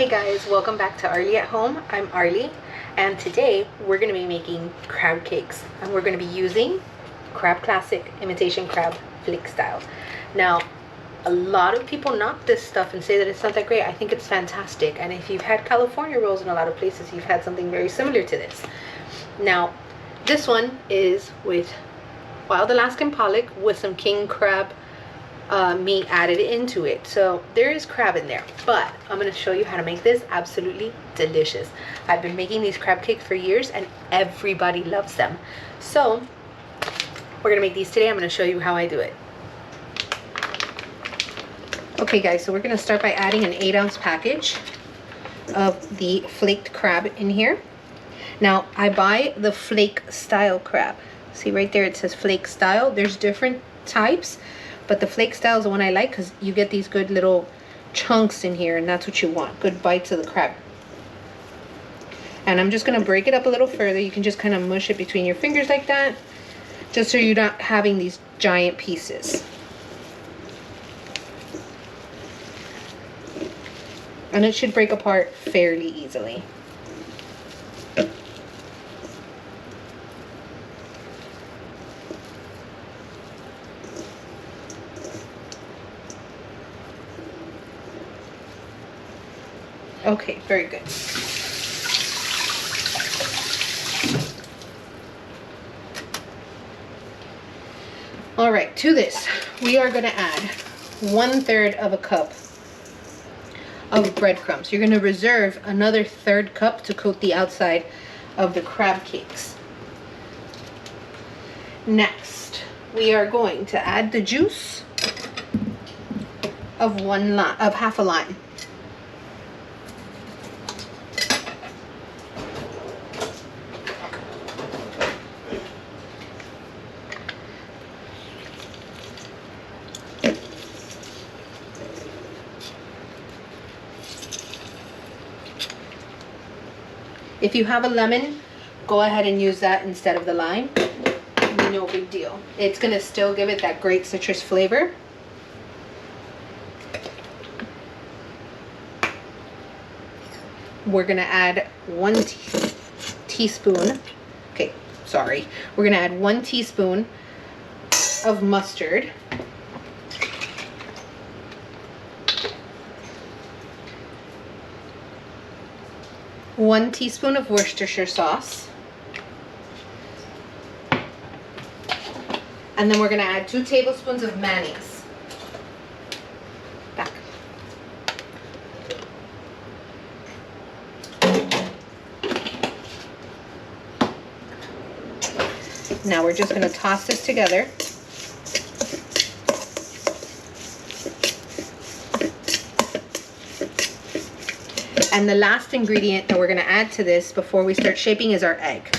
Hey guys, welcome back to Arlie at Home. I'm Arlie, and today we're going to be making crab cakes, and we're going to be using Crab Classic imitation crab flake style. Now, a lot of people knock this stuff and say that it's not that great. I think it's fantastic, and if you've had California rolls in a lot of places, you've had something very similar to this. Now, this one is with wild Alaskan pollock with some king crab meat added into it. So there is crab in there, but I'm going to show you how to make this absolutely delicious. I've been making these crab cakes for years and everybody loves them. So we're going to make these today. I'm going to show you how I do it. Okay guys, so we're going to start by adding an 8-ounce package of the flaked crab in here. Now I buy the flake style crab. See right there, it says flake style. There's different types, but the flake style is the one I like because you get these good little chunks in here, and that's what you want, good bites of the crab. And I'm just going to break it up a little further. You can just kind of mush it between your fingers like that, just so you're not having these giant pieces. And it should break apart fairly easily. Okay, very good. All right, to this, we are going to add 1/3 of a cup of breadcrumbs. You're going to reserve another 1/3 cup to coat the outside of the crab cakes. Next, we are going to add the juice of half a lime. If you have a lemon, go ahead and use that instead of the lime. No big deal. It's going to still give it that great citrus flavor. We're going to add 1 teaspoon. Okay, sorry. We're going to add 1 teaspoon of mustard. 1 teaspoon of Worcestershire sauce. And then we're going to add 2 tablespoons of mayonnaise. Back. Now we're just going to toss this together. And the last ingredient that we're going to add to this before we start shaping is our egg.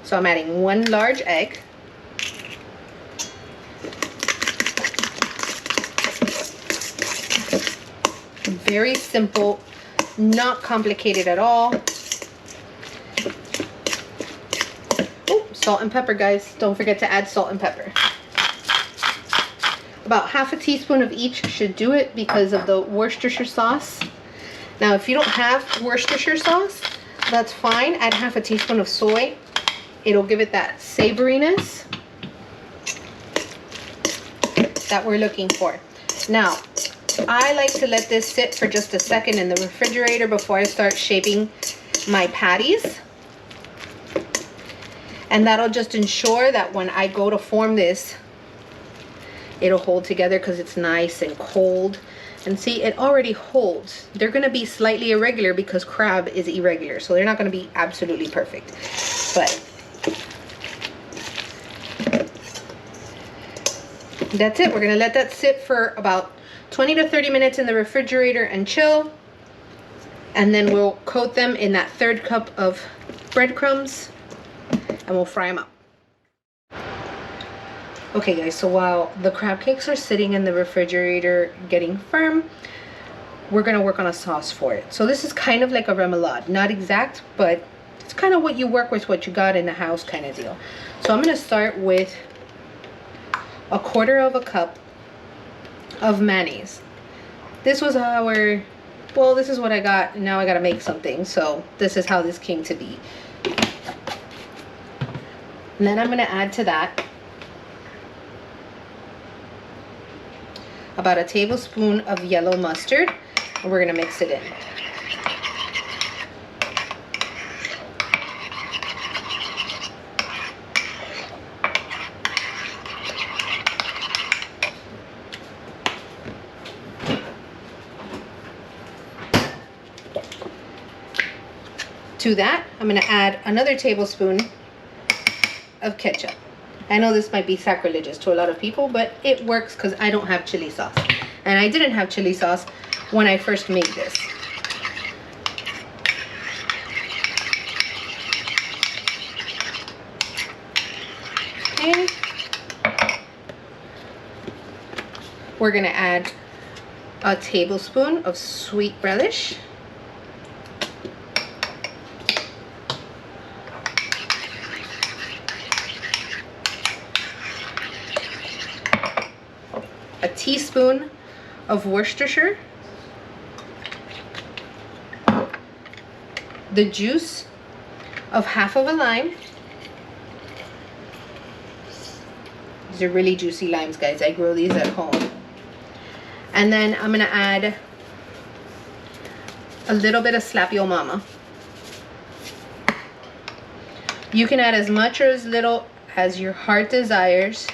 So I'm adding 1 large egg. Very simple, not complicated at all. Oh, salt and pepper, guys. Don't forget to add salt and pepper. About half a teaspoon of each should do it because of the Worcestershire sauce. Now, if you don't have Worcestershire sauce, that's fine. Add half a teaspoon of soy. It'll give it that savoriness that we're looking for. Now, I like to let this sit for just a second in the refrigerator before I start shaping my patties. And that'll just ensure that when I go to form this, it'll hold together because it's nice and cold. And see, it already holds. They're going to be slightly irregular because crab is irregular, so they're not going to be absolutely perfect. But that's it. We're going to let that sit for about 20 to 30 minutes in the refrigerator and chill. And then we'll coat them in that 1/3 cup of breadcrumbs and we'll fry them up. Okay guys, so while the crab cakes are sitting in the refrigerator getting firm, we're going to work on a sauce for it. So this is kind of like a remoulade. Not exact, but it's kind of what you work with, what you got in the house kind of deal. So I'm going to start with 1/4 of a cup of mayonnaise. This was our well, this is what I got, and now I gotta make something. So this is how this came to be. And then I'm gonna add to that about a tablespoon of yellow mustard, and we're gonna mix it in. To that, I'm going to add another tablespoon of ketchup. I know this might be sacrilegious to a lot of people, but it works because I don't have chili sauce. And I didn't have chili sauce when I first made this. Okay. We're going to add a tablespoon of sweet relish. A teaspoon of Worcestershire, the juice of half of a lime. These are really juicy limes, guys. I grow these at home. And then I'm gonna add a little bit of Slap Yo Mama. You can add as much or as little as your heart desires.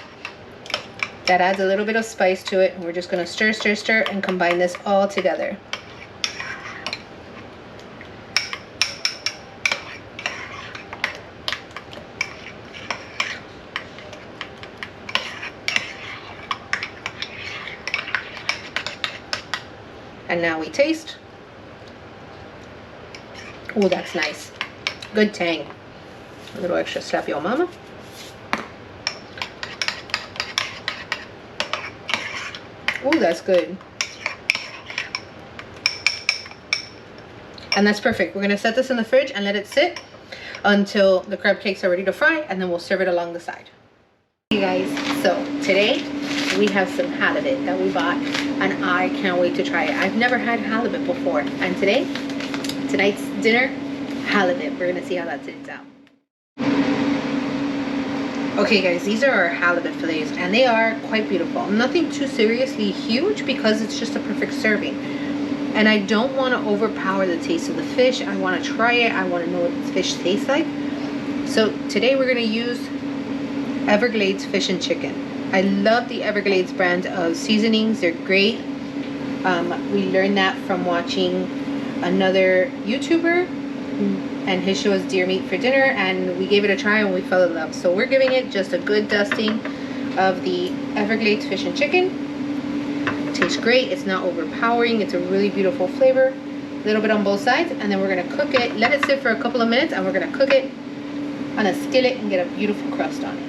That adds a little bit of spice to it. We're just going to stir, stir, stir, and combine this all together. And now we taste. Oh, that's nice. Good tang. A little extra Slap Yo Mama. Oh, that's good. And that's perfect. We're going to set this in the fridge and let it sit until the crab cakes are ready to fry, and then we'll serve it along the side. Hey guys, so today we have some halibut that we bought, and I can't wait to try it. I've never had halibut before, and tonight's dinner, halibut. We're going to see how that turns out. Okay guys, these are our halibut fillets, and they are quite beautiful. Nothing too seriously huge because it's just a perfect serving. And I don't want to overpower the taste of the fish. I want to try it. I want to know what the fish tastes like. So today we're going to use Everglades fish and chicken. I love the Everglades brand of seasonings. They're great. We learned that from watching another YouTuber, and his show is Deer Meat for Dinner, and we gave it a try and we fell in love. So we're giving it just a good dusting of the Everglades fish and chicken. It tastes great. It's not overpowering. It's a really beautiful flavor. A little bit on both sides, and then we're going to cook it. Let it sit for a couple of minutes, and we're going to cook it on a skillet and get a beautiful crust on it.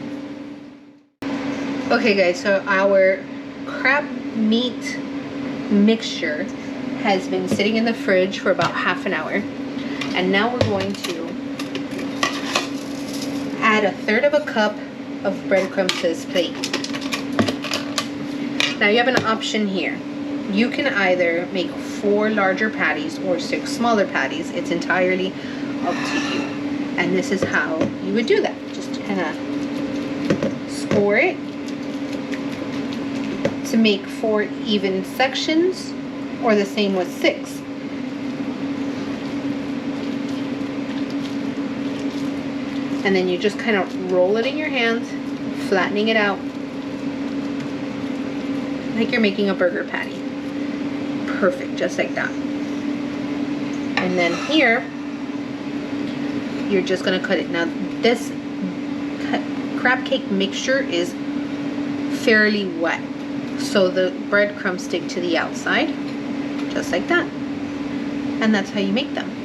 Okay guys, so our crab meat mixture has been sitting in the fridge for about half an hour. And now we're going to add 1/3 of a cup of breadcrumbs to this plate. Now you have an option here. You can either make 4 larger patties or 6 smaller patties. It's entirely up to you. And this is how you would do that. Just kind of score it to make 4 even sections, or the same with 6. And then you just kind of roll it in your hands, flattening it out like you're making a burger patty. Perfect, just like that. And then here, you're just gonna cut it. Now this crab cake mixture is fairly wet, so the breadcrumbs stick to the outside, just like that. And that's how you make them.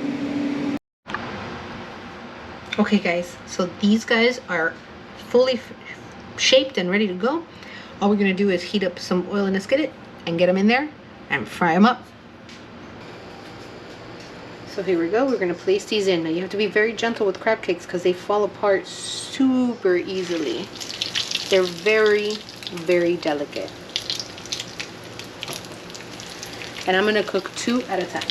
Okay guys, so these guys are fully shaped and ready to go. All we're gonna do is heat up some oil in a skillet and get them in there and fry them up. So here we go, we're gonna place these in. Now you have to be very gentle with crab cakes because they fall apart super easily. They're very, very delicate. And I'm gonna cook 2 at a time.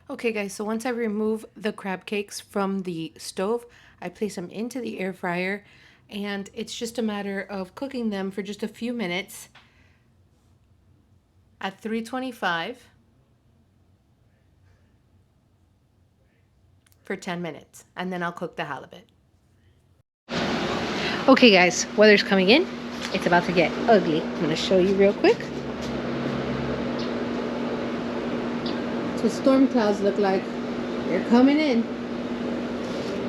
Okay guys, so once I remove the crab cakes from the stove, I place them into the air fryer, and it's just a matter of cooking them for just a few minutes at 325 for 10 minutes, and then I'll cook the halibut. Okay guys, weather's coming in. It's about to get ugly. I'm gonna show you real quick. That's what storm clouds look like. They're coming in.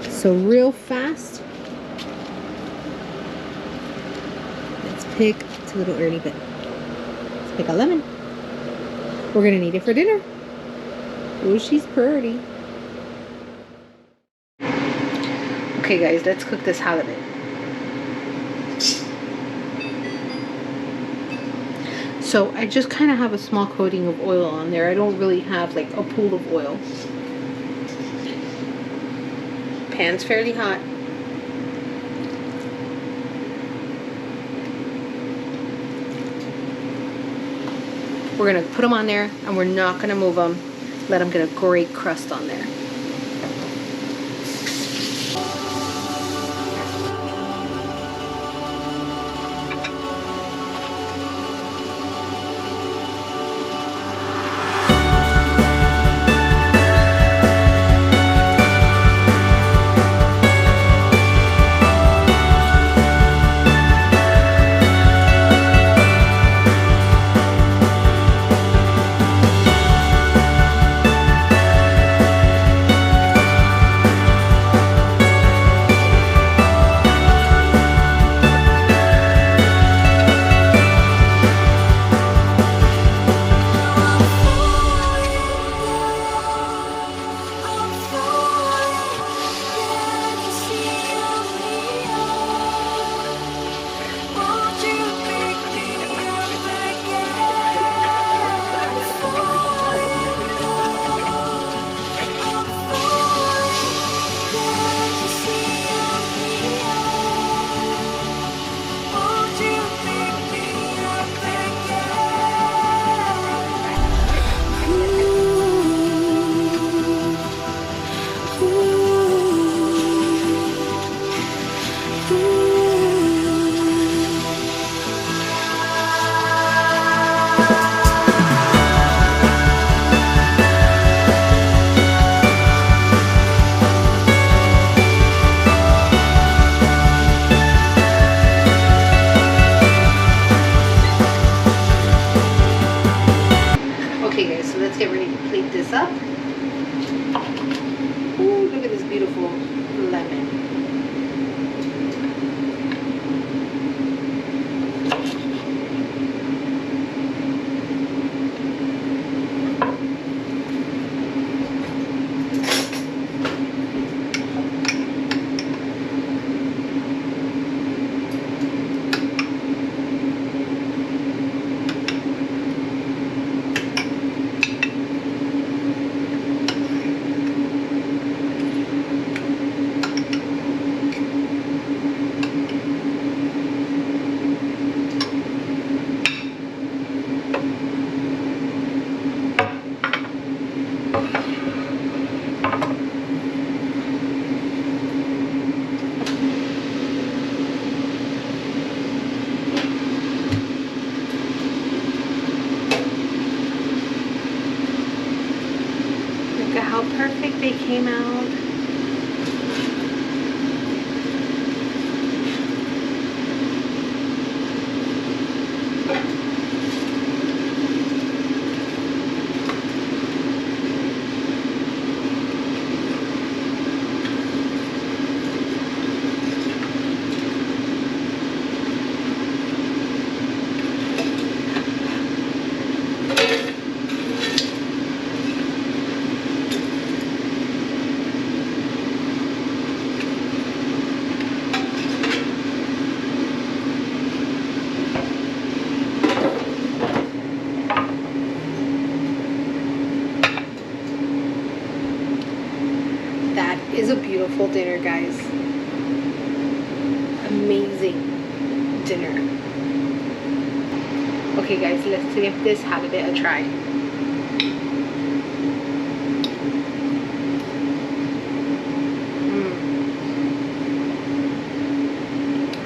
So real fast. Let's pick, it's a little early, but let's pick a lemon. We're gonna need it for dinner. Oh, she's pretty. Okay guys, let's cook this halibut. So I just kind of have a small coating of oil on there. I don't really have like a pool of oil. Pan's fairly hot. We're gonna put them on there, and we're not gonna move them. Let them get a great crust on there. Okay guys, so let's get ready to plate this up. Ooh, look at this beautiful lemon. Look at how perfect they came out. That is a beautiful dinner, guys. Amazing dinner. Okay guys, let's give this halibut a try.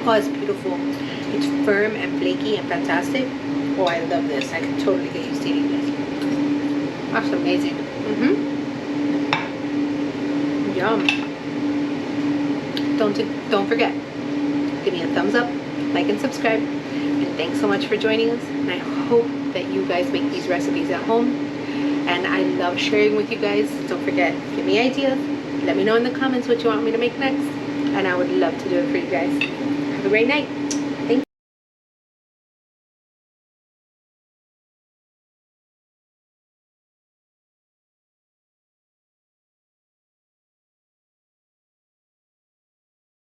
Oh, it's beautiful. It's firm and flaky and fantastic. Oh, I love this. I can totally get used to eating this. That's amazing. Yum. Don't forget, give me a thumbs up, like and subscribe, and thanks so much for joining us. And I hope that you guys make these recipes at home, and I love sharing with you guys. Don't forget, give me ideas, let me know in the comments what you want me to make next, and I would love to do it for you guys. Have a great night.